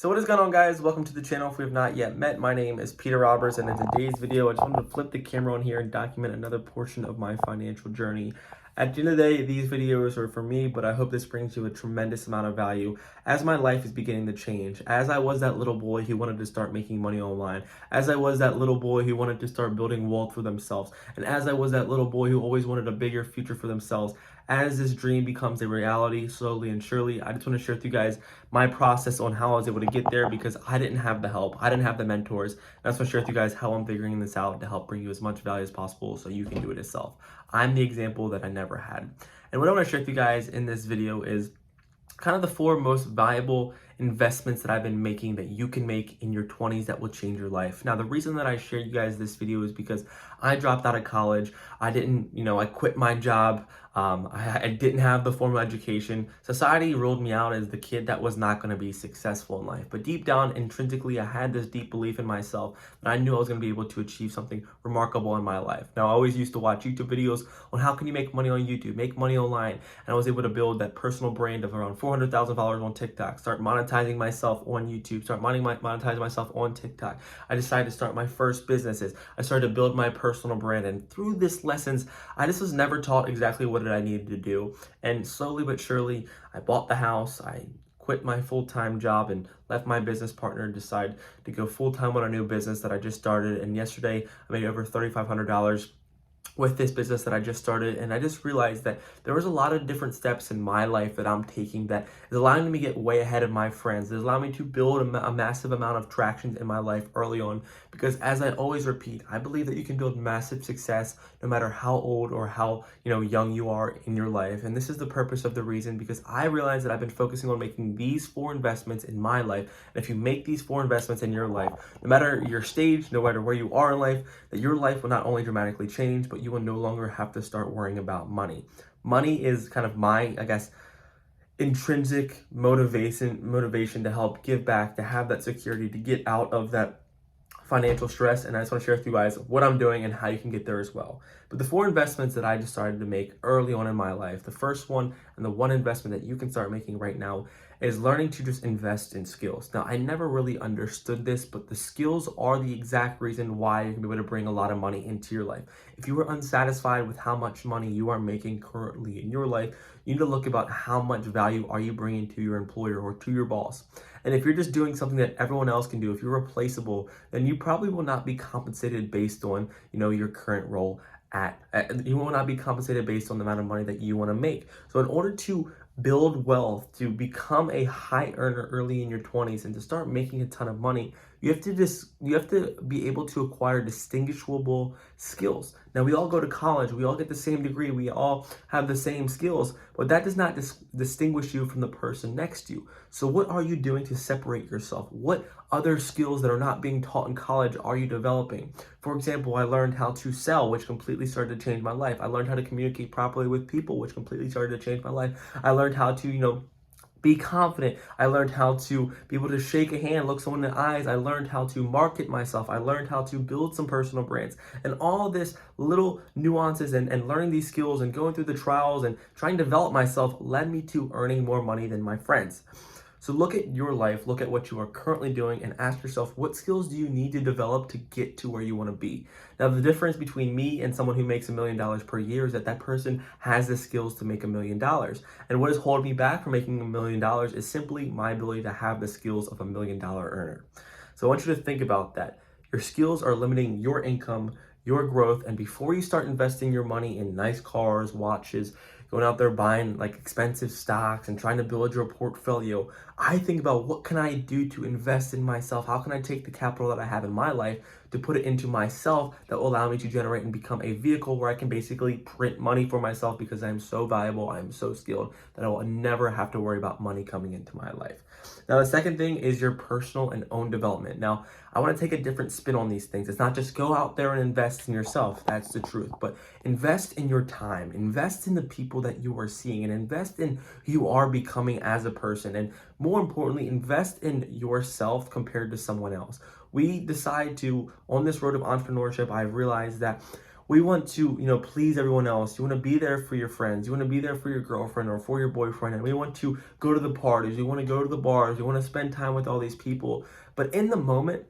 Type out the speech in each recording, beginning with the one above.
So what is going on, guys? Welcome to the channel. If we have not yet met, my name is Peter Roberts, and in today's video I just wanted to flip the camera on here and document another portion of my financial journey. At the end of the day, these videos are for me, but I hope this brings you a tremendous amount of value as my life is beginning to change. As I was that little boy who wanted to start making money online, as I was that little boy who wanted to start building wealth for themselves, and as I was that little boy who always wanted a bigger future for themselves, as this dream becomes a reality slowly and surely, I just want to share with you guys my process on how I was able to get there, because I didn't have the help, I didn't have the mentors. And I just want to share with you guys how I'm figuring this out to help bring you as much value as possible so you can do it yourself. I'm the example that I never had. And what I want to share with you guys in this video is kind of the 4 most valuable investments that I've been making that you can make in your 20s that will change your life. Now, the reason that I shared you guys this video is because I dropped out of college. I quit my job. I didn't have the formal education. Society ruled me out as the kid that was not going to be successful in life. But deep down, intrinsically, I had this deep belief in myself that I knew I was going to be able to achieve something remarkable in my life. Now, I always used to watch YouTube videos on how can you make money on YouTube, make money online. And I was able to build that personal brand of around 400,000 followers on TikTok, start monetizing myself on YouTube, start monetizing myself on TikTok. I decided to start my first businesses. I started to build my personal brand. And through this lessons, I just was never taught exactly what I needed to do. And slowly but surely, I bought the house. I quit my full-time job and left my business partner and decided to go full-time on a new business that I just started. And yesterday, I made over $3,500 with this business that I just started. And I just realized that there was a lot of different steps in my life that I'm taking that is allowing me to get way ahead of my friends. It's allowing me to build a massive amount of traction in my life early on, because as I always repeat, I believe that you can build massive success no matter how old or how young you are in your life. And this is the purpose of the reason, because I realize that I've been focusing on making these 4 investments in my life. And if you make these 4 investments in your life, no matter your stage, no matter where you are in life, that your life will not only dramatically change, but you will no longer have to start worrying about money. Money is kind of my, intrinsic motivation to help give back, to have that security, to get out of that financial stress. And I just want to share with you guys what I'm doing and how you can get there as well. But the 4 investments that I decided to make early on in my life, the first one and the one investment that you can start making right now is learning to just invest in skills. Now, I never really understood this, but the skills are the exact reason why you can be able to bring a lot of money into your life. If you are unsatisfied with how much money you are making currently in your life, you need to look about how much value are you bringing to your employer or to your boss. And if you're just doing something that everyone else can do, if you're replaceable, then you probably will not be compensated based on, your current role you will not be compensated based on the amount of money that you want to make. So in order to build wealth, to become a high earner early in your 20s and to start making a ton of money, you have to be able to acquire distinguishable skills. Now, we all go to college, we all get the same degree, we all have the same skills, but that does not distinguish you from the person next to you. So what are you doing to separate yourself? What other skills that are not being taught in college are you developing? For example, I learned how to sell, which completely started to change my life. I learned how to communicate properly with people, which completely started to change my life. I learned how to, be confident. I learned how to be able to shake a hand, look someone in the eyes. I learned how to market myself. I learned how to build some personal brands. And all this little nuances and learning these skills and going through the trials and trying to develop myself led me to earning more money than my friends. So look at your life, look at what you are currently doing, and ask yourself, what skills do you need to develop to get to where you want to be? Now, the difference between me and someone who makes $1 million per year is that person has the skills to make $1 million. And what is holding me back from making $1 million is simply my ability to have the skills of $1 million earner. So I want you to think about that. Your skills are limiting your income, your growth, and before you start investing your money in nice cars, watches, going out there buying expensive stocks and trying to build your portfolio, I think about what can I do to invest in myself? How can I take the capital that I have in my life to put it into myself that will allow me to generate and become a vehicle where I can basically print money for myself, because I'm so valuable, I'm so skilled that I will never have to worry about money coming into my life. Now, the second thing is your personal and own development. Now, I want to take a different spin on these things. It's not just go out there and invest in yourself. That's the truth. But invest in your time. Invest in the people that you are seeing, and invest in who you are becoming as a person. And more importantly, invest in yourself compared to someone else. We decide to, on this road of entrepreneurship, I realized that We want to, please everyone else. You want to be there for your friends. You want to be there for your girlfriend or for your boyfriend. And we want to go to the parties. We want to go to the bars. We want to spend time with all these people. But in the moment,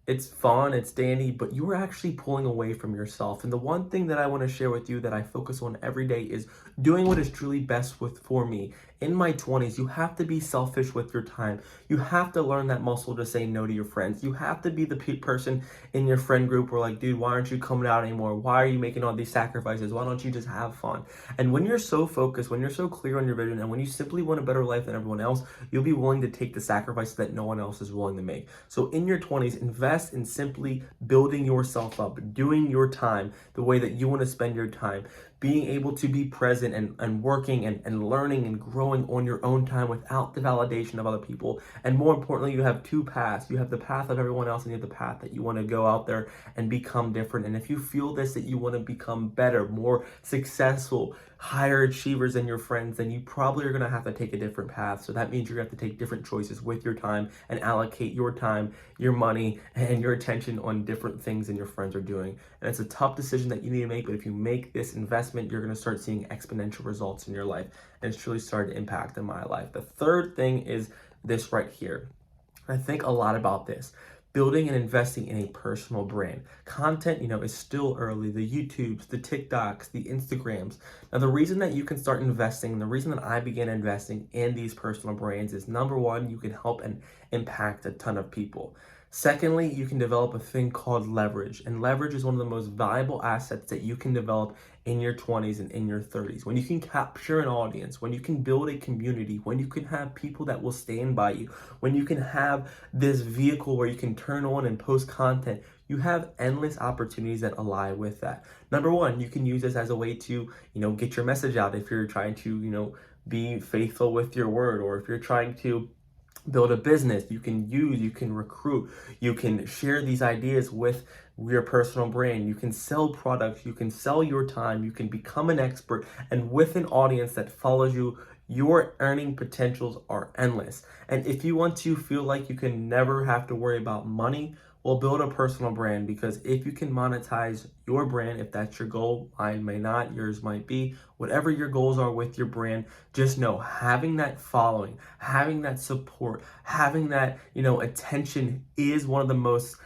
it's fun, it's dandy, but you are actually pulling away from yourself. And the one thing that I want to share with you that I focus on every day is doing what is truly best for me. In my 20s, you have to be selfish with your time. You have to learn that muscle to say no to your friends. You have to be the person in your friend group where like, dude, why aren't you coming out anymore? Why are you making all these sacrifices? Why don't you just have fun? And when you're so focused, when you're so clear on your vision, and when you simply want a better life than everyone else, you'll be willing to take the sacrifices that no one else is willing to make. So in your 20s, invest in simply building yourself up, doing your time the way that you want to spend your time, being able to be present and working and learning and growing on your own time without the validation of other people. And more importantly, you have two paths. You have the path of everyone else, and you have the path that you want to go out there and become different. And if you feel this, that you want to become better, more successful, higher achievers than your friends, then you probably are going to have to take a different path. So that means you're going to have to take different choices with your time and allocate your time, your money, and your attention on different things than your friends are doing. And it's a tough decision that you need to make, but if you make this investment, you're going to start seeing exponential results in your life. And it's truly started to impact in my life. The third thing is this right here. I think a lot about this. Building and investing in a personal brand. Content, is still early. The YouTubes, the TikToks, the Instagrams. Now, the reason that you can start investing, the reason that I began investing in these personal brands is, number one, you can help and impact a ton of people. Secondly, you can develop a thing called leverage. And leverage is one of the most valuable assets that you can develop in your 20s and in your 30s. When you can capture an audience, when you can build a community, when you can have people that will stand by you, when you can have this vehicle where you can turn on and post content, you have endless opportunities that ally with that. Number one, you can use this as a way to, get your message out if you're trying to, be faithful with your word, or if you're trying to build a business. You can recruit, you can share these ideas with your personal brand, you can sell products, you can sell your time, you can become an expert, and with an audience that follows you, your earning potentials are endless. And if you want to feel like you can never have to worry about money, well, build a personal brand, because if you can monetize your brand, if that's your goal, mine may not, yours might be, whatever your goals are with your brand, just know having that following, having that support, having that, attention is one of the most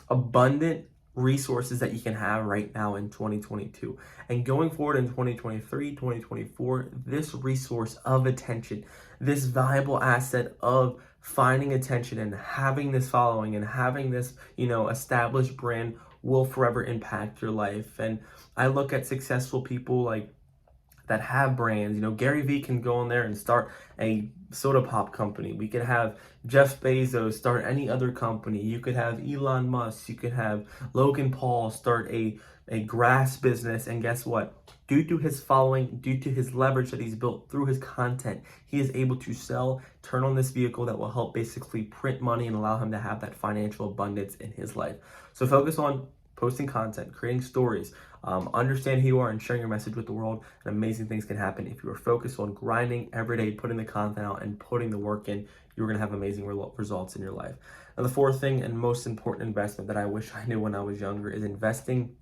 abundant resources that you can have right now in 2022. And going forward in 2023, 2024, this resource of attention, this valuable asset of finding attention and having this following and having this, established brand will forever impact your life. And I look at successful people like that have brands. Gary Vee can go in there and start a soda pop company. We could have Jeff Bezos start any other company. You could have Elon Musk. You could have Logan Paul start a grass business. And guess what? Due to his following, due to his leverage that he's built through his content, he is able to turn on this vehicle that will help basically print money and allow him to have that financial abundance in his life. So focus on posting content, creating stories, understand who you are and sharing your message with the world, and amazing things can happen if you are focused on grinding every day, putting the content out and putting the work in. You're going to have amazing results in your life. Now, the fourth thing and most important investment that I wish I knew when I was younger is investing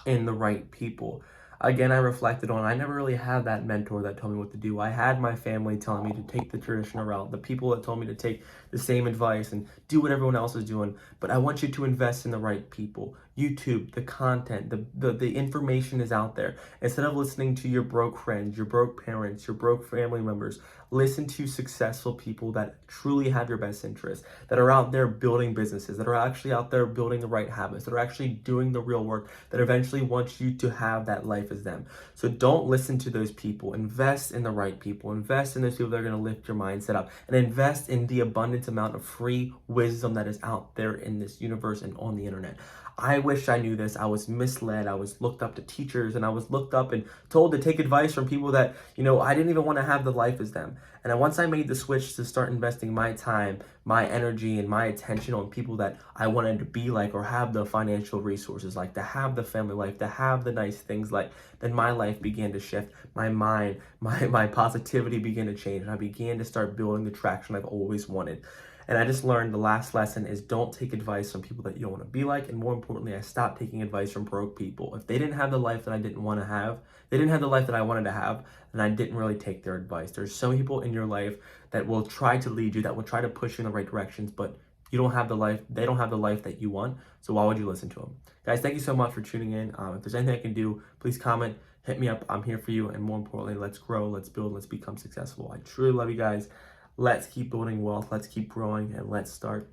in the right people. Again, I reflected on, I never really had that mentor that told me what to do. I had my family telling me to take the traditional route, the people that told me to take the same advice and do what everyone else is doing. But I want you to invest in the right people. YouTube, the content, the information is out there. Instead of listening to your broke friends, your broke parents, your broke family members, listen to successful people that truly have your best interests, that are out there building businesses, that are actually out there building the right habits, that are actually doing the real work, that eventually want you to have that life as them. So don't listen to those people. Invest in the right people. Invest in those people that are going to lift your mindset up, and invest in the abundant amount of free wisdom that is out there in this universe and on the internet. I wish I knew this. I was misled. I was looked up to teachers, and I was looked up and told to take advice from people that, I didn't even want to have the life as them. And once I made the switch to start investing my time, my energy, and my attention on people that I wanted to be like, or have the financial resources like, to have the family life, to have the nice things like, then my life began to shift. My mind, my positivity began to change, and I began to start building the traction I've always wanted. And I just learned the last lesson is don't take advice from people that you don't want to be like. And more importantly, I stopped taking advice from broke people. If they didn't have the life that I didn't want to have, they didn't have the life that I wanted to have, then I didn't really take their advice. There's so many people in your life that will try to lead you, that will try to push you in the right directions, but you don't have the life, they don't have the life that you want. So why would you listen to them? Guys, thank you so much for tuning in. If there's anything I can do, please comment, hit me up. I'm here for you. And more importantly, let's grow, let's build, let's become successful. I truly love you guys. Let's keep building wealth. Let's keep growing, and let's start,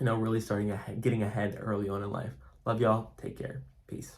really starting ahead, getting ahead early on in life. Love y'all. Take care. Peace.